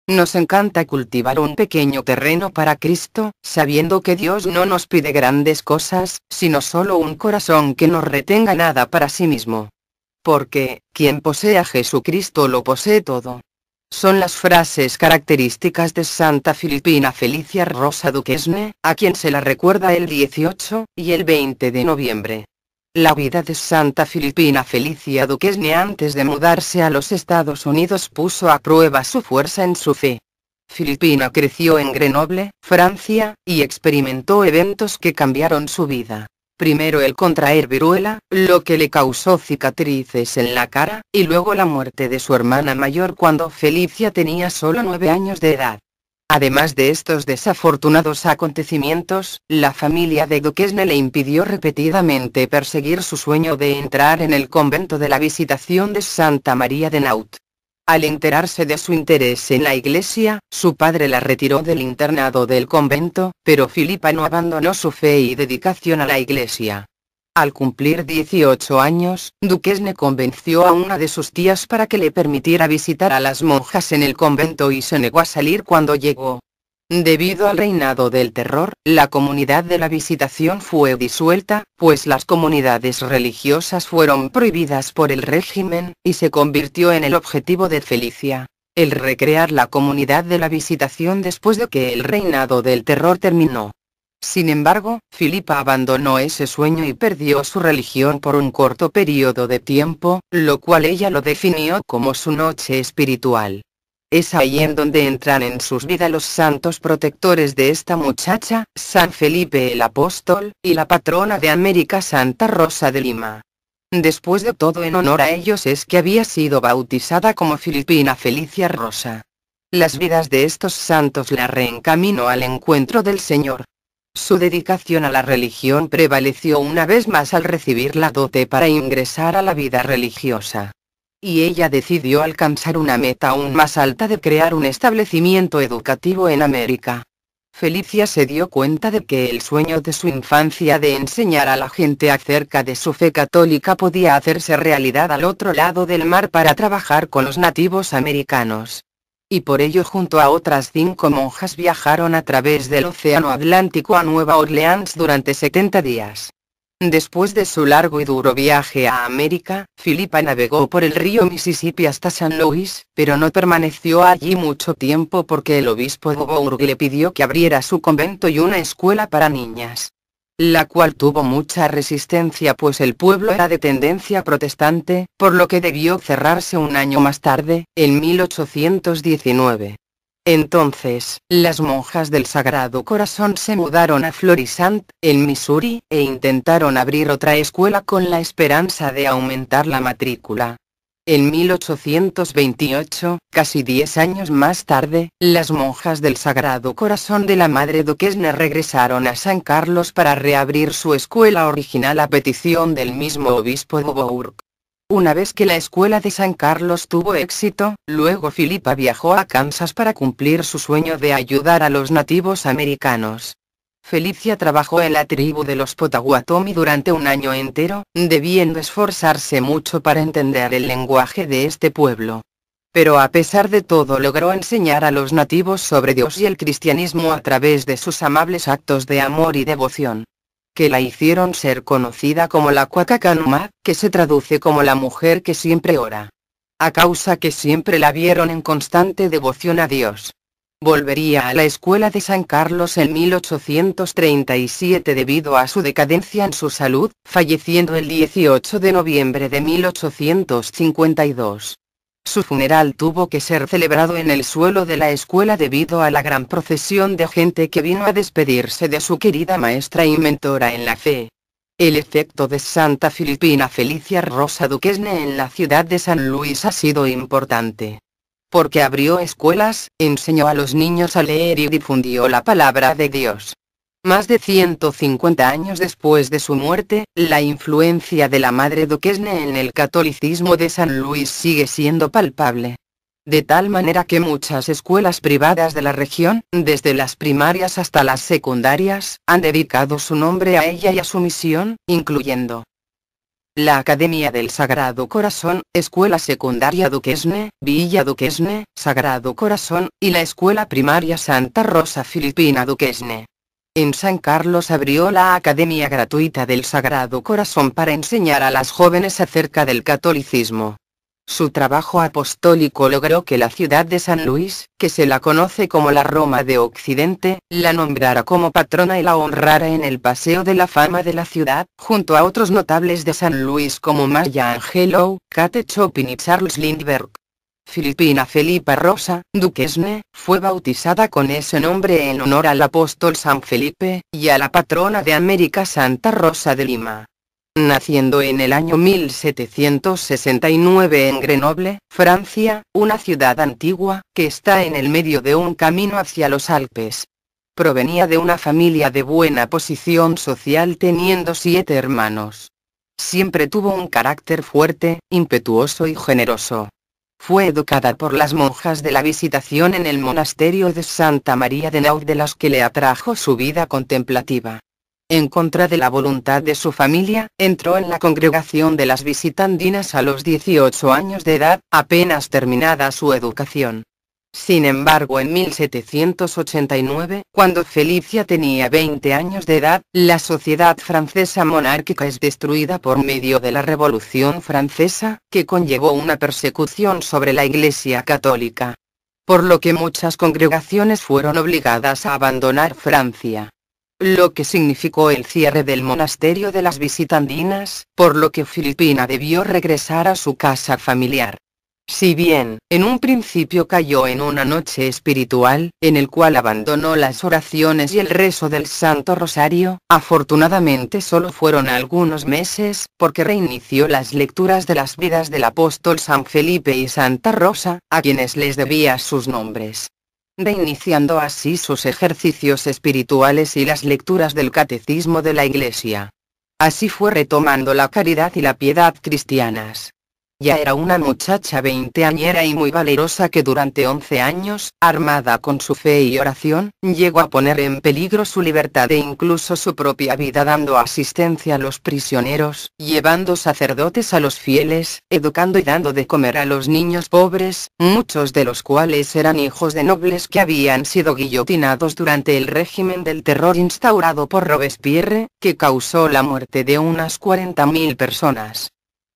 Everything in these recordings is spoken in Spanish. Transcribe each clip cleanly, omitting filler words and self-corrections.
Nos encanta cultivar un pequeño terreno para Cristo, sabiendo que Dios no nos pide grandes cosas, sino solo un corazón que no retenga nada para sí mismo. Porque, quien posee a Jesucristo lo posee todo. Son las frases características de Santa Filipina Felicia Rosa Duquesne, a quien se la recuerda el 18 y el 20 de noviembre. La vida de Santa Filipina Felicia Duquesne antes de mudarse a los Estados Unidos puso a prueba su fuerza en su fe. Filipina creció en Grenoble, Francia, y experimentó eventos que cambiaron su vida. Primero el contraer viruela, lo que le causó cicatrices en la cara, y luego la muerte de su hermana mayor cuando Felicia tenía solo 9 años de edad. Además de estos desafortunados acontecimientos, la familia de Duquesne le impidió repetidamente perseguir su sueño de entrar en el convento de la Visitación de Santa María de Naut. Al enterarse de su interés en la iglesia, su padre la retiró del internado del convento, pero Filipa no abandonó su fe y dedicación a la iglesia. Al cumplir 18 años, Duquesne convenció a una de sus tías para que le permitiera visitar a las monjas en el convento y se negó a salir cuando llegó. Debido al reinado del terror, la comunidad de la Visitación fue disuelta, pues las comunidades religiosas fueron prohibidas por el régimen, y se convirtió en el objetivo de Felicia, el recrear la comunidad de la Visitación después de que el reinado del terror terminó. Sin embargo, Filipa abandonó ese sueño y perdió su religión por un corto periodo de tiempo, lo cual ella lo definió como su noche espiritual. Es ahí en donde entran en sus vidas los santos protectores de esta muchacha, San Felipe el Apóstol, y la patrona de América Santa Rosa de Lima. Después de todo, en honor a ellos es que había sido bautizada como Filipina Felicia Rosa. Las vidas de estos santos la reencaminó al encuentro del Señor. Su dedicación a la religión prevaleció una vez más al recibir la dote para ingresar a la vida religiosa. Y ella decidió alcanzar una meta aún más alta de crear un establecimiento educativo en América. Felicia se dio cuenta de que el sueño de su infancia de enseñar a la gente acerca de su fe católica podía hacerse realidad al otro lado del mar para trabajar con los nativos americanos. Y por ello junto a otras 5 monjas viajaron a través del Océano Atlántico a Nueva Orleans durante 70 días. Después de su largo y duro viaje a América, Filipa navegó por el río Mississippi hasta San Luis, pero no permaneció allí mucho tiempo porque el obispo de Bourg le pidió que abriera su convento y una escuela para niñas, la cual tuvo mucha resistencia pues el pueblo era de tendencia protestante, por lo que debió cerrarse un año más tarde, en 1819. Entonces, las monjas del Sagrado Corazón se mudaron a Florissant, en Missouri, e intentaron abrir otra escuela con la esperanza de aumentar la matrícula. En 1828, casi 10 años más tarde, las monjas del Sagrado Corazón de la Madre Duquesne regresaron a San Carlos para reabrir su escuela original a petición del mismo obispo de Bourg. Una vez que la escuela de San Carlos tuvo éxito, luego Filipa viajó a Kansas para cumplir su sueño de ayudar a los nativos americanos. Felicia trabajó en la tribu de los Potawatomi durante un año entero, debiendo esforzarse mucho para entender el lenguaje de este pueblo. Pero a pesar de todo logró enseñar a los nativos sobre Dios y el cristianismo a través de sus amables actos de amor y devoción, que la hicieron ser conocida como la Quacacanumad, que se traduce como la mujer que siempre ora. A causa que siempre la vieron en constante devoción a Dios. Volvería a la escuela de San Carlos en 1837 debido a su decadencia en su salud, falleciendo el 18 de noviembre de 1852. Su funeral tuvo que ser celebrado en el suelo de la escuela debido a la gran procesión de gente que vino a despedirse de su querida maestra y mentora en la fe. El efecto de Santa Filipina Felicia Rosa Duquesne en la ciudad de San Luis ha sido importante. Porque abrió escuelas, enseñó a los niños a leer y difundió la palabra de Dios. Más de 150 años después de su muerte, la influencia de la Madre Duquesne en el catolicismo de San Luis sigue siendo palpable. De tal manera que muchas escuelas privadas de la región, desde las primarias hasta las secundarias, han dedicado su nombre a ella y a su misión, incluyendo La Academia del Sagrado Corazón, Escuela Secundaria Duquesne, Villa Duquesne, Sagrado Corazón, y la Escuela Primaria Santa Rosa Filipina Duquesne. En San Carlos abrió la Academia Gratuita del Sagrado Corazón para enseñar a las jóvenes acerca del catolicismo. Su trabajo apostólico logró que la ciudad de San Luis, que se la conoce como la Roma de Occidente, la nombrara como patrona y la honrara en el Paseo de la Fama de la ciudad, junto a otros notables de San Luis como Maya Angelou, Kate Chopin y Charles Lindbergh. Filipina Felipa Rosa, Duquesne, fue bautizada con ese nombre en honor al apóstol San Felipe, y a la patrona de América Santa Rosa de Lima. Naciendo en el año 1769 en Grenoble, Francia, una ciudad antigua, que está en el medio de un camino hacia los Alpes. Provenía de una familia de buena posición social teniendo 7 hermanos. Siempre tuvo un carácter fuerte, impetuoso y generoso. Fue educada por las monjas de la Visitación en el monasterio de Santa María de Naud, de las que le atrajo su vida contemplativa. En contra de la voluntad de su familia, entró en la congregación de las visitandinas a los 18 años de edad, apenas terminada su educación. Sin embargo, en 1789, cuando Felicia tenía 20 años de edad, la sociedad francesa monárquica es destruida por medio de la Revolución Francesa, que conllevó una persecución sobre la Iglesia católica. Por lo que muchas congregaciones fueron obligadas a abandonar Francia. Lo que significó el cierre del monasterio de las visitandinas, por lo que Filipina debió regresar a su casa familiar. Si bien, en un principio cayó en una noche espiritual, en el cual abandonó las oraciones y el rezo del Santo Rosario, afortunadamente solo fueron algunos meses, porque reinició las lecturas de las vidas del apóstol San Felipe y Santa Rosa, a quienes les debía sus nombres, reiniciando así sus ejercicios espirituales y las lecturas del catecismo de la Iglesia. Así fue retomando la caridad y la piedad cristianas. Ya era una muchacha veinteañera y muy valerosa que durante 11 años, armada con su fe y oración, llegó a poner en peligro su libertad e incluso su propia vida, dando asistencia a los prisioneros, llevando sacerdotes a los fieles, educando y dando de comer a los niños pobres, muchos de los cuales eran hijos de nobles que habían sido guillotinados durante el régimen del terror instaurado por Robespierre, que causó la muerte de unas 40.000 personas.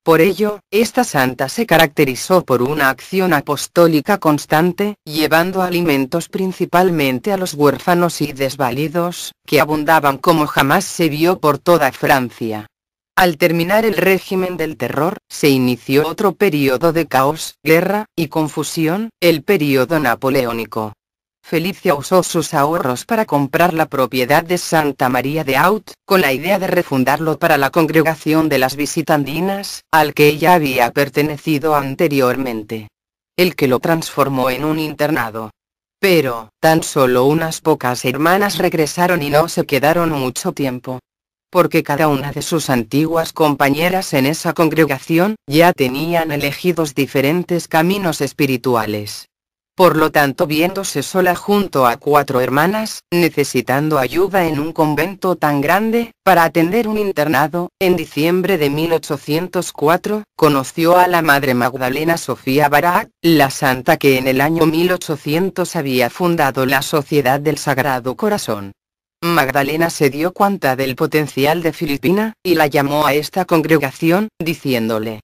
Por ello, esta santa se caracterizó por una acción apostólica constante, llevando alimentos principalmente a los huérfanos y desvalidos, que abundaban como jamás se vio por toda Francia. Al terminar el régimen del terror, se inició otro período de caos, guerra y confusión, el período napoleónico. Felicia usó sus ahorros para comprar la propiedad de Santa María de Aut, con la idea de refundarlo para la congregación de las visitandinas, al que ella había pertenecido anteriormente. El que lo transformó en un internado. Pero, tan solo unas pocas hermanas regresaron y no se quedaron mucho tiempo, porque cada una de sus antiguas compañeras en esa congregación, ya tenían elegidos diferentes caminos espirituales. Por lo tanto, viéndose sola junto a 4 hermanas, necesitando ayuda en un convento tan grande, para atender un internado, en diciembre de 1804, conoció a la Madre Magdalena Sofía Barat, la santa que en el año 1800 había fundado la Sociedad del Sagrado Corazón. Magdalena se dio cuenta del potencial de Filipina, y la llamó a esta congregación, diciéndole: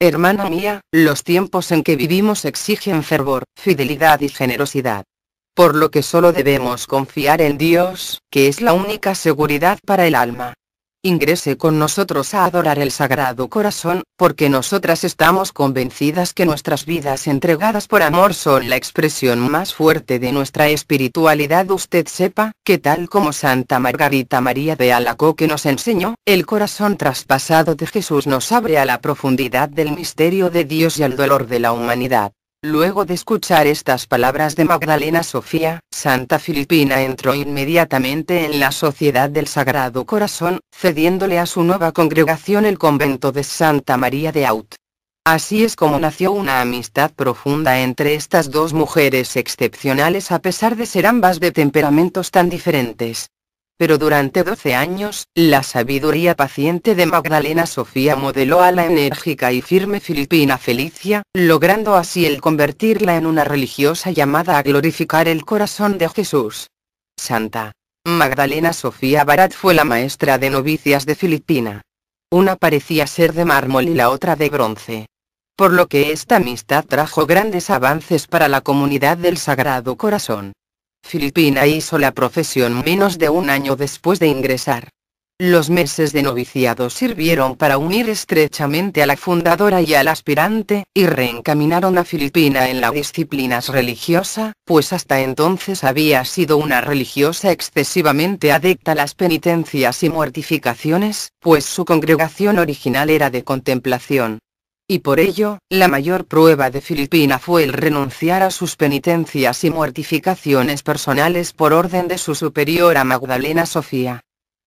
«Hermana mía, los tiempos en que vivimos exigen fervor, fidelidad y generosidad. Por lo que solo debemos confiar en Dios, que es la única seguridad para el alma. Ingrese con nosotros a adorar el Sagrado Corazón, porque nosotras estamos convencidas que nuestras vidas entregadas por amor son la expresión más fuerte de nuestra espiritualidad. Usted sepa, que tal como Santa Margarita María de Alacoque nos enseñó, el corazón traspasado de Jesús nos abre a la profundidad del misterio de Dios y al dolor de la humanidad». Luego de escuchar estas palabras de Magdalena Sofía, Santa Filipina entró inmediatamente en la Sociedad del Sagrado Corazón, cediéndole a su nueva congregación el convento de Santa María de Aut. Así es como nació una amistad profunda entre estas dos mujeres excepcionales, a pesar de ser ambas de temperamentos tan diferentes. Pero durante 12 años, la sabiduría paciente de Magdalena Sofía modeló a la enérgica y firme filipina Felicia, logrando así el convertirla en una religiosa llamada a glorificar el corazón de Jesús. Santa Magdalena Sofía Barat fue la maestra de novicias de Filipina. Una parecía ser de mármol y la otra de bronce. Por lo que esta amistad trajo grandes avances para la comunidad del Sagrado Corazón. Filipina hizo la profesión menos de un año después de ingresar. Los meses de noviciado sirvieron para unir estrechamente a la fundadora y al aspirante, y reencaminaron a Filipina en la disciplina religiosa, pues hasta entonces había sido una religiosa excesivamente adicta a las penitencias y mortificaciones, pues su congregación original era de contemplación. Y por ello, la mayor prueba de Filipina fue el renunciar a sus penitencias y mortificaciones personales por orden de su superiora Magdalena Sofía.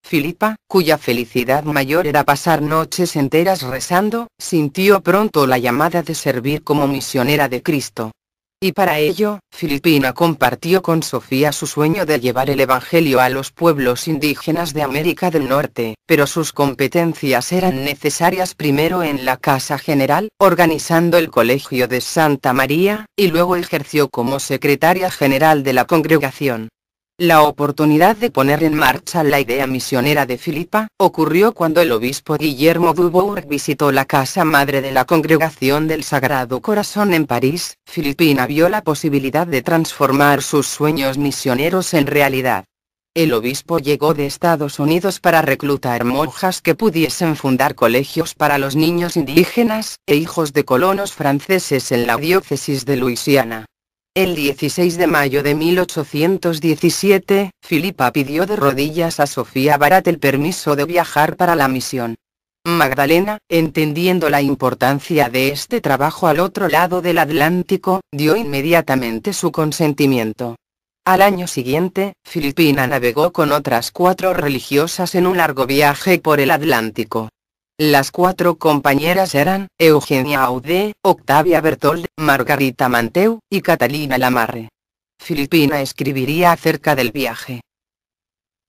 Filipa, cuya felicidad mayor era pasar noches enteras rezando, sintió pronto la llamada de servir como misionera de Cristo. Y para ello, Filipina compartió con Sofía su sueño de llevar el Evangelio a los pueblos indígenas de América del Norte, pero sus competencias eran necesarias primero en la Casa General, organizando el Colegio de Santa María, y luego ejerció como secretaria general de la congregación. La oportunidad de poner en marcha la idea misionera de Filipa ocurrió cuando el obispo Guillermo Dubourg visitó la casa madre de la Congregación del Sagrado Corazón en París. Filipina vio la posibilidad de transformar sus sueños misioneros en realidad. El obispo llegó de Estados Unidos para reclutar monjas que pudiesen fundar colegios para los niños indígenas e hijos de colonos franceses en la diócesis de Luisiana. El 16 de mayo de 1817, Filipa pidió de rodillas a Sofía Barat el permiso de viajar para la misión. Magdalena, entendiendo la importancia de este trabajo al otro lado del Atlántico, dio inmediatamente su consentimiento. Al año siguiente, Filipina navegó con otras 4 religiosas en un largo viaje por el Atlántico. Las 4 compañeras eran Eugenia Audé, Octavia Berthold, Margarita Manteu y Catalina Lamarre. Filipina escribiría acerca del viaje.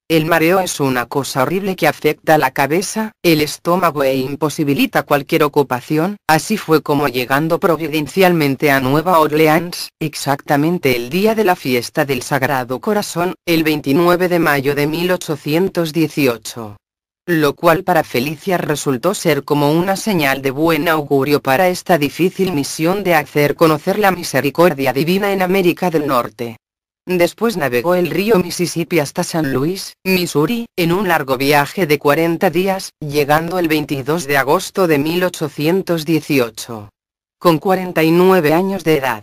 El mareo es una cosa horrible que afecta la cabeza, el estómago e imposibilita cualquier ocupación. Así fue como, llegando providencialmente a Nueva Orleans, exactamente el día de la fiesta del Sagrado Corazón, el 29 de mayo de 1818. Lo cual para Felicia resultó ser como una señal de buen augurio para esta difícil misión de hacer conocer la misericordia divina en América del Norte. Después navegó el río Mississippi hasta San Luis, Missouri, en un largo viaje de 40 días, llegando el 22 de agosto de 1818. Con 49 años de edad.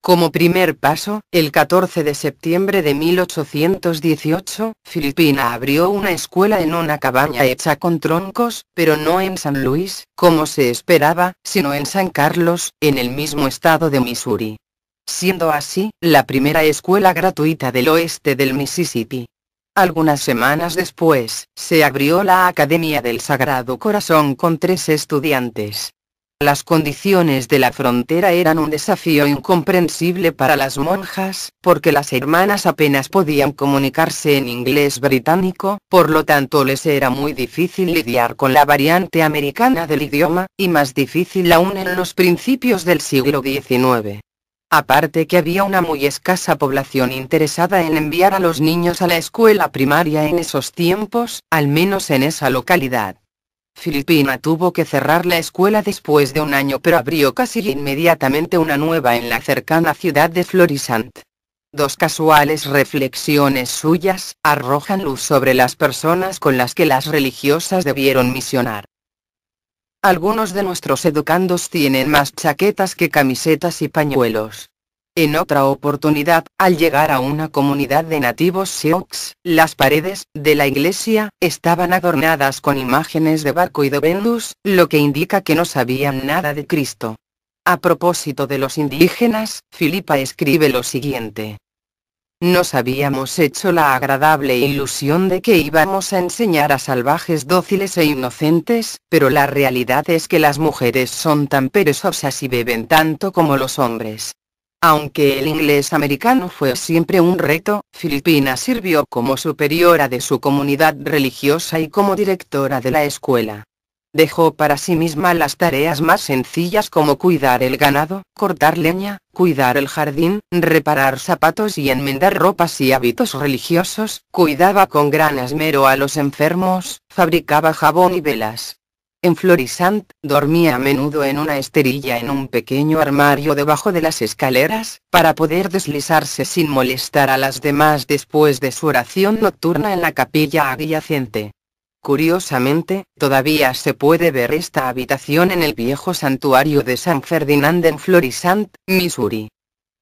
Como primer paso, el 14 de septiembre de 1818, Filipina abrió una escuela en una cabaña hecha con troncos, pero no en San Luis, como se esperaba, sino en San Carlos, en el mismo estado de Missouri. Siendo así, la primera escuela gratuita del oeste del Mississippi. Algunas semanas después, se abrió la Academia del Sagrado Corazón con 3 estudiantes. Las condiciones de la frontera eran un desafío incomprensible para las monjas, porque las hermanas apenas podían comunicarse en inglés británico, por lo tanto les era muy difícil lidiar con la variante americana del idioma, y más difícil aún en los principios del siglo XIX. Aparte que había una muy escasa población interesada en enviar a los niños a la escuela primaria en esos tiempos, al menos en esa localidad. Filipina tuvo que cerrar la escuela después de un año, pero abrió casi inmediatamente una nueva en la cercana ciudad de Florissant. 2 casuales reflexiones suyas arrojan luz sobre las personas con las que las religiosas debieron misionar. Algunos de nuestros educandos tienen más chaquetas que camisetas y pañuelos. En otra oportunidad, al llegar a una comunidad de nativos sioux, las paredes de la iglesia estaban adornadas con imágenes de Baco y de Venus, lo que indica que no sabían nada de Cristo. A propósito de los indígenas, Filipa escribe lo siguiente. Nos habíamos hecho la agradable ilusión de que íbamos a enseñar a salvajes dóciles e inocentes, pero la realidad es que las mujeres son tan perezosas y beben tanto como los hombres. Aunque el inglés americano fue siempre un reto, Filipina sirvió como superiora de su comunidad religiosa y como directora de la escuela. Dejó para sí misma las tareas más sencillas como cuidar el ganado, cortar leña, cuidar el jardín, reparar zapatos y enmendar ropas y hábitos religiosos, cuidaba con gran esmero a los enfermos, fabricaba jabón y velas. En Florissant, dormía a menudo en una esterilla en un pequeño armario debajo de las escaleras, para poder deslizarse sin molestar a las demás después de su oración nocturna en la capilla adyacente. Curiosamente, todavía se puede ver esta habitación en el viejo santuario de San Ferdinand en Florissant, Missouri.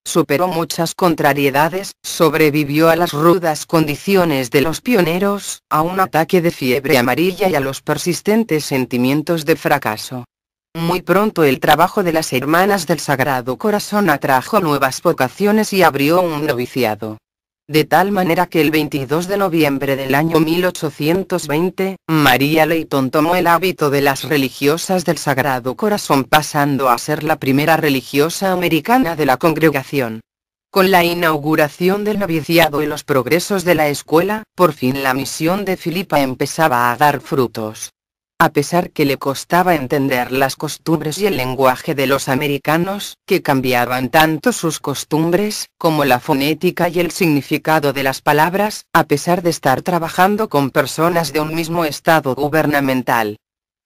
Superó muchas contrariedades, sobrevivió a las rudas condiciones de los pioneros, a un ataque de fiebre amarilla y a los persistentes sentimientos de fracaso. Muy pronto el trabajo de las Hermanas del Sagrado Corazón atrajo nuevas vocaciones y abrió un noviciado. De tal manera que el 22 de noviembre del año 1820, María Leighton tomó el hábito de las religiosas del Sagrado Corazón, pasando a ser la primera religiosa americana de la congregación. Con la inauguración del noviciado y los progresos de la escuela, por fin la misión de Filipa empezaba a dar frutos. A pesar que le costaba entender las costumbres y el lenguaje de los americanos, que cambiaban tanto sus costumbres, como la fonética y el significado de las palabras, a pesar de estar trabajando con personas de un mismo estado gubernamental.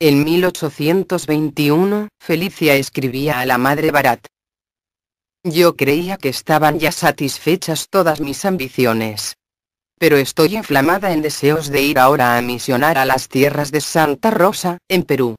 En 1821, Felicia escribía a la madre Barat: «Yo creía que estaban ya satisfechas todas mis ambiciones. Pero estoy inflamada en deseos de ir ahora a misionar a las tierras de Santa Rosa, en Perú.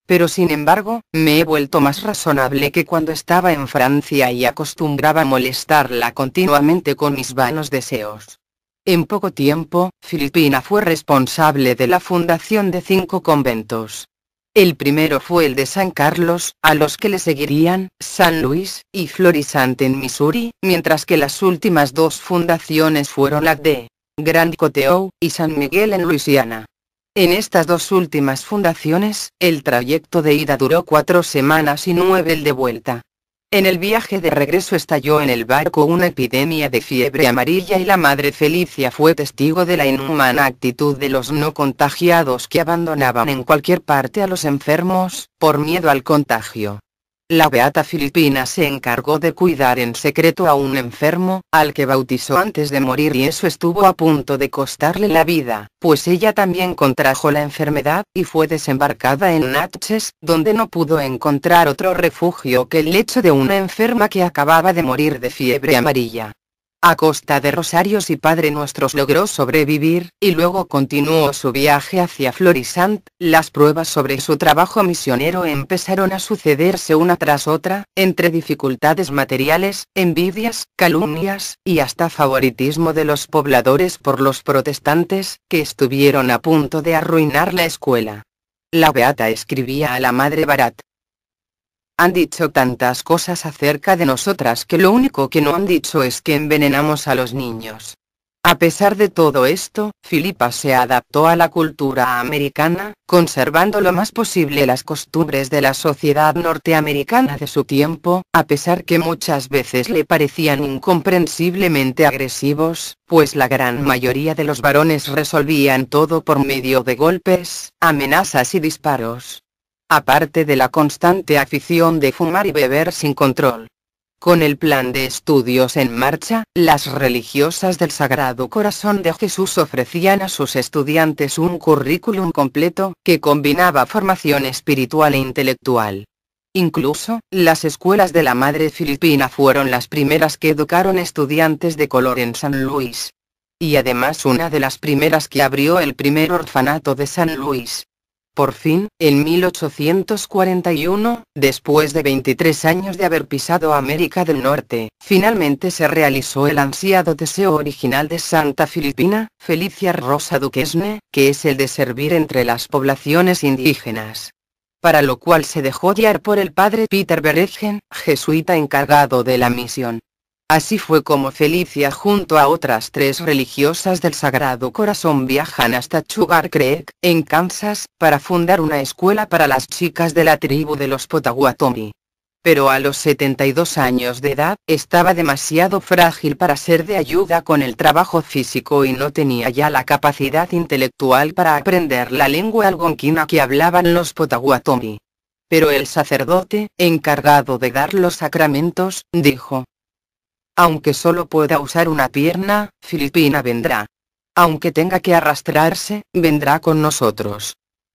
Pero sin embargo, me he vuelto más razonable que cuando estaba en Francia y acostumbraba molestarla continuamente con mis vanos deseos». En poco tiempo, Filipina fue responsable de la fundación de 5 conventos. El primero fue el de San Carlos, a los que le seguirían San Luis y Florissant en Missouri, mientras que las últimas 2 fundaciones fueron la de Grand Coteau y San Miguel en Luisiana. En estas 2 últimas fundaciones, el trayecto de ida duró 4 semanas y 9 el de vuelta. En el viaje de regreso estalló en el barco una epidemia de fiebre amarilla y la madre Felicia fue testigo de la inhumana actitud de los no contagiados que abandonaban en cualquier parte a los enfermos, por miedo al contagio. La beata Filipina se encargó de cuidar en secreto a un enfermo, al que bautizó antes de morir, y eso estuvo a punto de costarle la vida, pues ella también contrajo la enfermedad, y fue desembarcada en Natchez, donde no pudo encontrar otro refugio que el lecho de una enferma que acababa de morir de fiebre amarilla. A costa de rosarios y Padre Nuestros logró sobrevivir, y luego continuó su viaje hacia Florissant. Las pruebas sobre su trabajo misionero empezaron a sucederse una tras otra, entre dificultades materiales, envidias, calumnias, y hasta favoritismo de los pobladores por los protestantes, que estuvieron a punto de arruinar la escuela. La beata escribía a la madre Barat: «Han dicho tantas cosas acerca de nosotras que lo único que no han dicho es que envenenamos a los niños». A pesar de todo esto, Filipa se adaptó a la cultura americana, conservando lo más posible las costumbres de la sociedad norteamericana de su tiempo, a pesar que muchas veces le parecían incomprensiblemente agresivos, pues la gran mayoría de los varones resolvían todo por medio de golpes, amenazas y disparos. Aparte de la constante afición de fumar y beber sin control. Con el plan de estudios en marcha, las religiosas del Sagrado Corazón de Jesús ofrecían a sus estudiantes un currículum completo, que combinaba formación espiritual e intelectual. Incluso, las escuelas de la Madre Filipina fueron las primeras que educaron estudiantes de color en San Luis. Y además una de las primeras que abrió el primer orfanato de San Luis. Por fin, en 1841, después de 23 años de haber pisado América del Norte, finalmente se realizó el ansiado deseo original de Santa Filipina, Felicia Rosa Duquesne, que es el de servir entre las poblaciones indígenas. Para lo cual se dejó guiar por el padre Peter Beregen, jesuita encargado de la misión. Así fue como Felicia junto a otras 3 religiosas del Sagrado Corazón viajan hasta Sugar Creek, en Kansas, para fundar una escuela para las chicas de la tribu de los Potawatomi. Pero a los 72 años de edad, estaba demasiado frágil para ser de ayuda con el trabajo físico y no tenía ya la capacidad intelectual para aprender la lengua algonquina que hablaban los Potawatomi. Pero el sacerdote, encargado de dar los sacramentos, dijo: aunque solo pueda usar una pierna, Filipina vendrá. Aunque tenga que arrastrarse, vendrá con nosotros.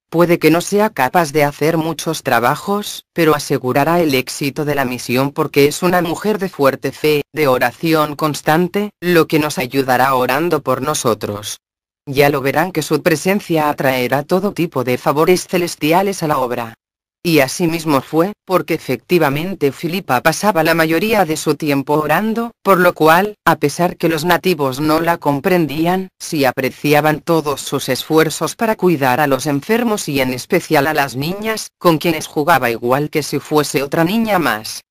Puede que no sea capaz de hacer muchos trabajos, pero asegurará el éxito de la misión porque es una mujer de fuerte fe, de oración constante, lo que nos ayudará orando por nosotros. Ya lo verán que su presencia atraerá todo tipo de favores celestiales a la obra. Y así mismo fue, porque efectivamente Filipa pasaba la mayoría de su tiempo orando, por lo cual, a pesar que los nativos no la comprendían, sí apreciaban todos sus esfuerzos para cuidar a los enfermos y en especial a las niñas, con quienes jugaba igual que si fuese otra niña más.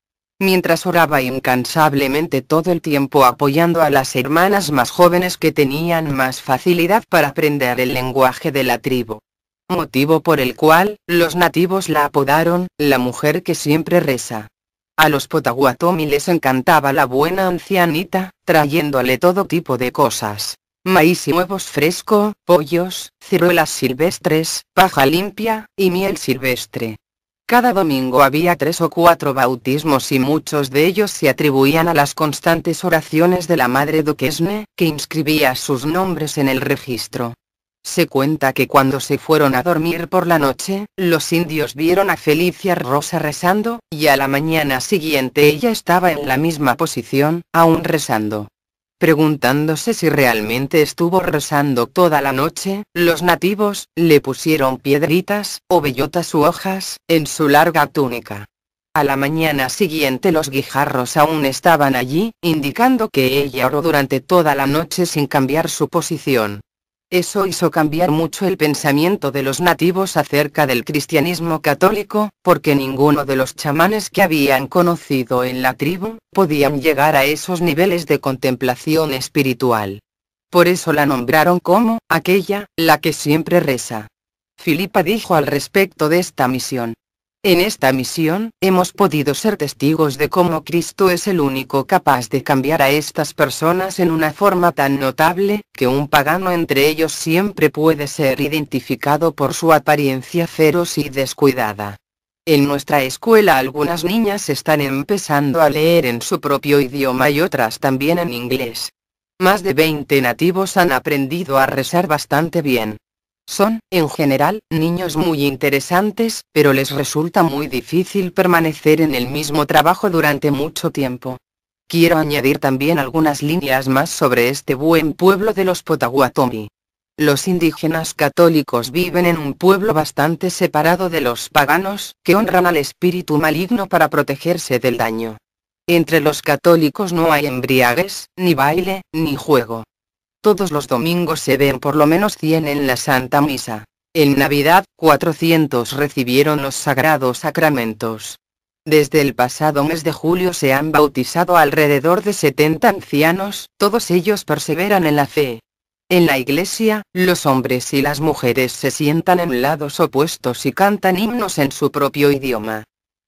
Mientras oraba incansablemente todo el tiempo apoyando a las hermanas más jóvenes que tenían más facilidad para aprender el lenguaje de la tribu. Motivo por el cual, los nativos la apodaron, la mujer que siempre reza. A los Potawatomi les encantaba la buena ancianita, trayéndole todo tipo de cosas. Maíz y huevos fresco, pollos, ciruelas silvestres, paja limpia, y miel silvestre. Cada domingo había 3 o 4 bautismos y muchos de ellos se atribuían a las constantes oraciones de la madre Duquesne, que inscribía sus nombres en el registro. Se cuenta que cuando se fueron a dormir por la noche, los indios vieron a Felicia Rosa rezando, y a la mañana siguiente ella estaba en la misma posición, aún rezando. Preguntándose si realmente estuvo rezando toda la noche, los nativos le pusieron piedritas, o bellotas u hojas, en su larga túnica. A la mañana siguiente los guijarros aún estaban allí, indicando que ella oró durante toda la noche sin cambiar su posición. Eso hizo cambiar mucho el pensamiento de los nativos acerca del cristianismo católico, porque ninguno de los chamanes que habían conocido en la tribu, podían llegar a esos niveles de contemplación espiritual. Por eso la nombraron como, aquella, la que siempre reza. Filipa dijo al respecto de esta misión: en esta misión, hemos podido ser testigos de cómo Cristo es el único capaz de cambiar a estas personas en una forma tan notable, que un pagano entre ellos siempre puede ser identificado por su apariencia feroz y descuidada. En nuestra escuela algunas niñas están empezando a leer en su propio idioma y otras también en inglés. Más de 20 nativos han aprendido a rezar bastante bien. Son, en general, niños muy interesantes, pero les resulta muy difícil permanecer en el mismo trabajo durante mucho tiempo. Quiero añadir también algunas líneas más sobre este buen pueblo de los Potawatomi. Los indígenas católicos viven en un pueblo bastante separado de los paganos, que honran al espíritu maligno para protegerse del daño. Entre los católicos no hay embriaguez, ni baile, ni juego. Todos los domingos se ven por lo menos 100 en la Santa Misa. En Navidad, 400 recibieron los sagrados sacramentos. Desde el pasado mes de julio se han bautizado alrededor de 70 ancianos, todos ellos perseveran en la fe. En la iglesia, los hombres y las mujeres se sientan en lados opuestos y cantan himnos en su propio idioma.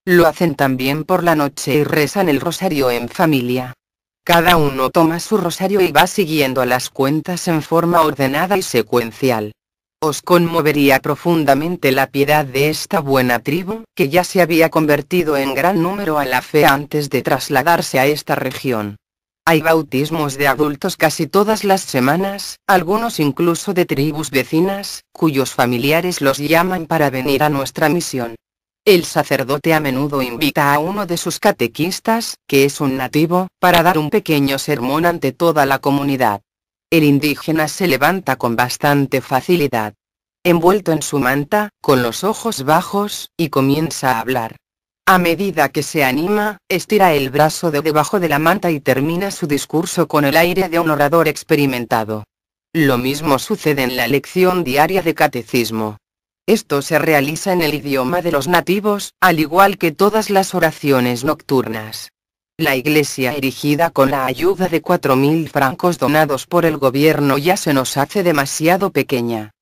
Lo hacen también por la noche y rezan el rosario en familia. Cada uno toma su rosario y va siguiendo las cuentas en forma ordenada y secuencial. Os conmovería profundamente la piedad de esta buena tribu, que ya se había convertido en gran número a la fe antes de trasladarse a esta región. Hay bautismos de adultos casi todas las semanas, algunos incluso de tribus vecinas, cuyos familiares los llaman para venir a nuestra misión. El sacerdote a menudo invita a uno de sus catequistas, que es un nativo, para dar un pequeño sermón ante toda la comunidad. El indígena se levanta con bastante facilidad, envuelto en su manta, con los ojos bajos, y comienza a hablar. A medida que se anima, estira el brazo de debajo de la manta y termina su discurso con el aire de un orador experimentado. Lo mismo sucede en la lección diaria de catecismo. Esto se realiza en el idioma de los nativos, al igual que todas las oraciones nocturnas. La iglesia erigida con la ayuda de 4.000 francos donados por el gobierno ya se nos hace demasiado pequeña.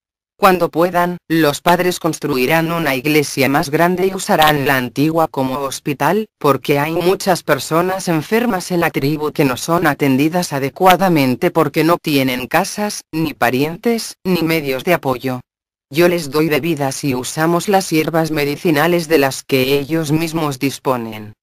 Cuando puedan, los padres construirán una iglesia más grande y usarán la antigua como hospital, porque hay muchas personas enfermas en la tribu que no son atendidas adecuadamente porque no tienen casas, ni parientes, ni medios de apoyo. Yo les doy bebidas y usamos las hierbas medicinales de las que ellos mismos disponen.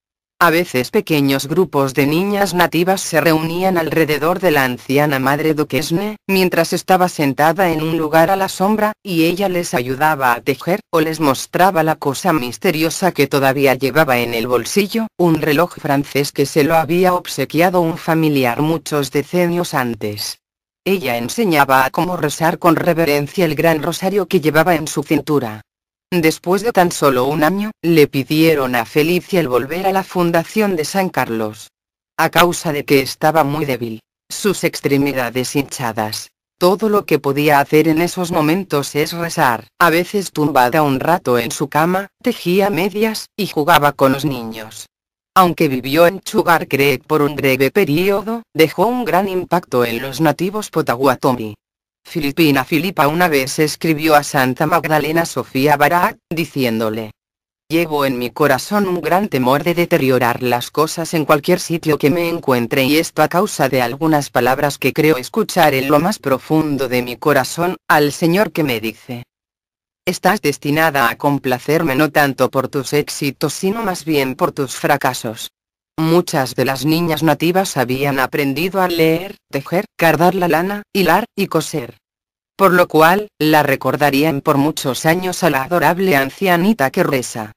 A veces pequeños grupos de niñas nativas se reunían alrededor de la anciana madre Duquesne, mientras estaba sentada en un lugar a la sombra, y ella les ayudaba a tejer, o les mostraba la cosa misteriosa que todavía llevaba en el bolsillo, un reloj francés que se lo había obsequiado un familiar muchos decenios antes. Ella enseñaba a cómo rezar con reverencia el gran rosario que llevaba en su cintura. Después de tan solo un año, le pidieron a Felicia el volver a la fundación de San Carlos. A causa de que estaba muy débil, sus extremidades hinchadas. Todo lo que podía hacer en esos momentos es rezar. A veces tumbada un rato en su cama, tejía medias, y jugaba con los niños. Aunque vivió en Sugar Creek por un breve período, dejó un gran impacto en los nativos Potawatomi. Filipina Filipa una vez escribió a Santa Magdalena Sofía Barak, diciéndole: llevo en mi corazón un gran temor de deteriorar las cosas en cualquier sitio que me encuentre, y esto a causa de algunas palabras que creo escuchar en lo más profundo de mi corazón, al Señor que me dice: estás destinada a complacerme no tanto por tus éxitos sino más bien por tus fracasos. Muchas de las niñas nativas habían aprendido a leer, tejer, cardar la lana, hilar, y coser. Por lo cual, la recordarían por muchos años a la adorable ancianita que reza.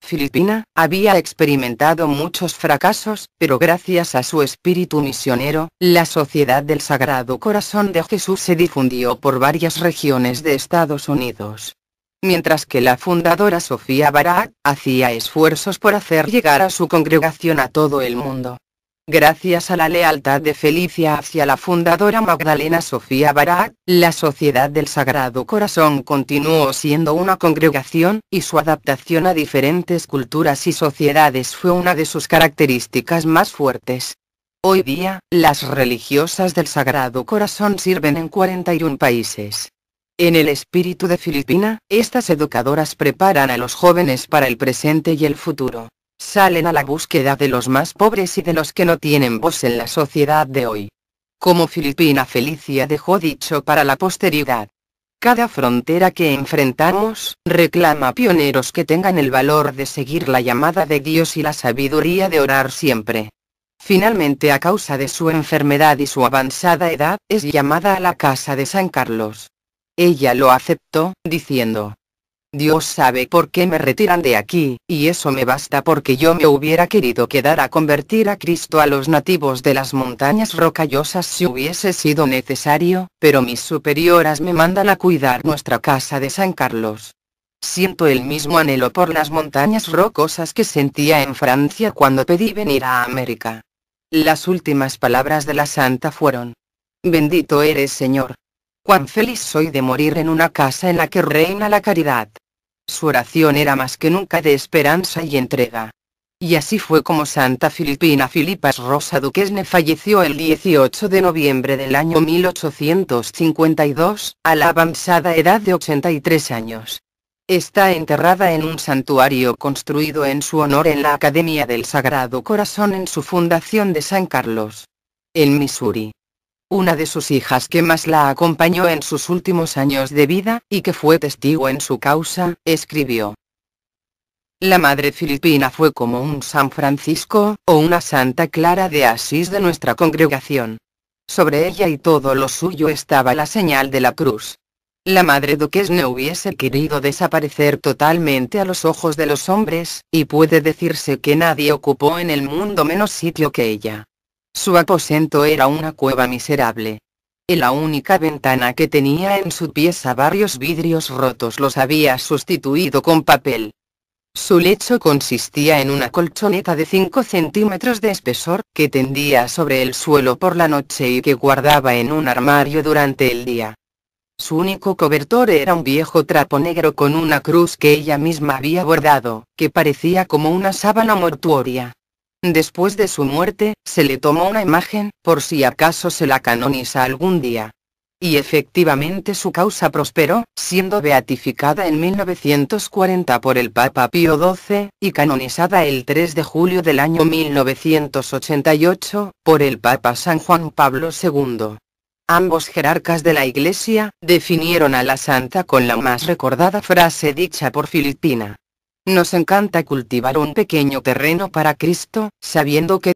Filipina había experimentado muchos fracasos, pero gracias a su espíritu misionero, la Sociedad del Sagrado Corazón de Jesús se difundió por varias regiones de Estados Unidos. Mientras que la fundadora Sofía Barak hacía esfuerzos por hacer llegar a su congregación a todo el mundo. Gracias a la lealtad de Felicia hacia la fundadora Magdalena Sofía Barak, la Sociedad del Sagrado Corazón continuó siendo una congregación, y su adaptación a diferentes culturas y sociedades fue una de sus características más fuertes. Hoy día, las religiosas del Sagrado Corazón sirven en 41 países. En el espíritu de Filipina, estas educadoras preparan a los jóvenes para el presente y el futuro. Salen a la búsqueda de los más pobres y de los que no tienen voz en la sociedad de hoy. Como Filipina Felicia dejó dicho para la posteridad: cada frontera que enfrentamos, reclama pioneros que tengan el valor de seguir la llamada de Dios y la sabiduría de orar siempre. Finalmente, a causa de su enfermedad y su avanzada edad, es llamada a la casa de San Carlos. Ella lo aceptó, diciendo: Dios sabe por qué me retiran de aquí, y eso me basta, porque yo me hubiera querido quedar a convertir a Cristo a los nativos de las montañas rocallosas si hubiese sido necesario, pero mis superioras me mandan a cuidar nuestra casa de San Carlos. Siento el mismo anhelo por las montañas rocosas que sentía en Francia cuando pedí venir a América. Las últimas palabras de la santa fueron: bendito eres, Señor. Cuán feliz soy de morir en una casa en la que reina la caridad. Su oración era más que nunca de esperanza y entrega. Y así fue como Santa Filipina Filipas Rosa Duquesne falleció el 18 de noviembre del año 1852, a la avanzada edad de 83 años. Está enterrada en un santuario construido en su honor en la Academia del Sagrado Corazón en su fundación de San Carlos, en Missouri. Una de sus hijas que más la acompañó en sus últimos años de vida, y que fue testigo en su causa, escribió: la Madre Filipina fue como un San Francisco, o una Santa Clara de Asís de nuestra congregación. Sobre ella y todo lo suyo estaba la señal de la cruz. La Madre Duquesne hubiese querido desaparecer totalmente a los ojos de los hombres, y puede decirse que nadie ocupó en el mundo menos sitio que ella. Su aposento era una cueva miserable. Y la única ventana que tenía en su pieza varios vidrios rotos los había sustituido con papel. Su lecho consistía en una colchoneta de 5 centímetros de espesor, que tendía sobre el suelo por la noche y que guardaba en un armario durante el día. Su único cobertor era un viejo trapo negro con una cruz que ella misma había bordado, que parecía como una sábana mortuoria. Después de su muerte, se le tomó una imagen, por si acaso se la canoniza algún día. Y efectivamente su causa prosperó, siendo beatificada en 1940 por el Papa Pío XII, y canonizada el 3 de julio del año 1988, por el Papa San Juan Pablo II. Ambos jerarcas de la Iglesia definieron a la santa con la más recordada frase dicha por Filipina: nos encanta cultivar un pequeño terreno para Cristo, sabiendo que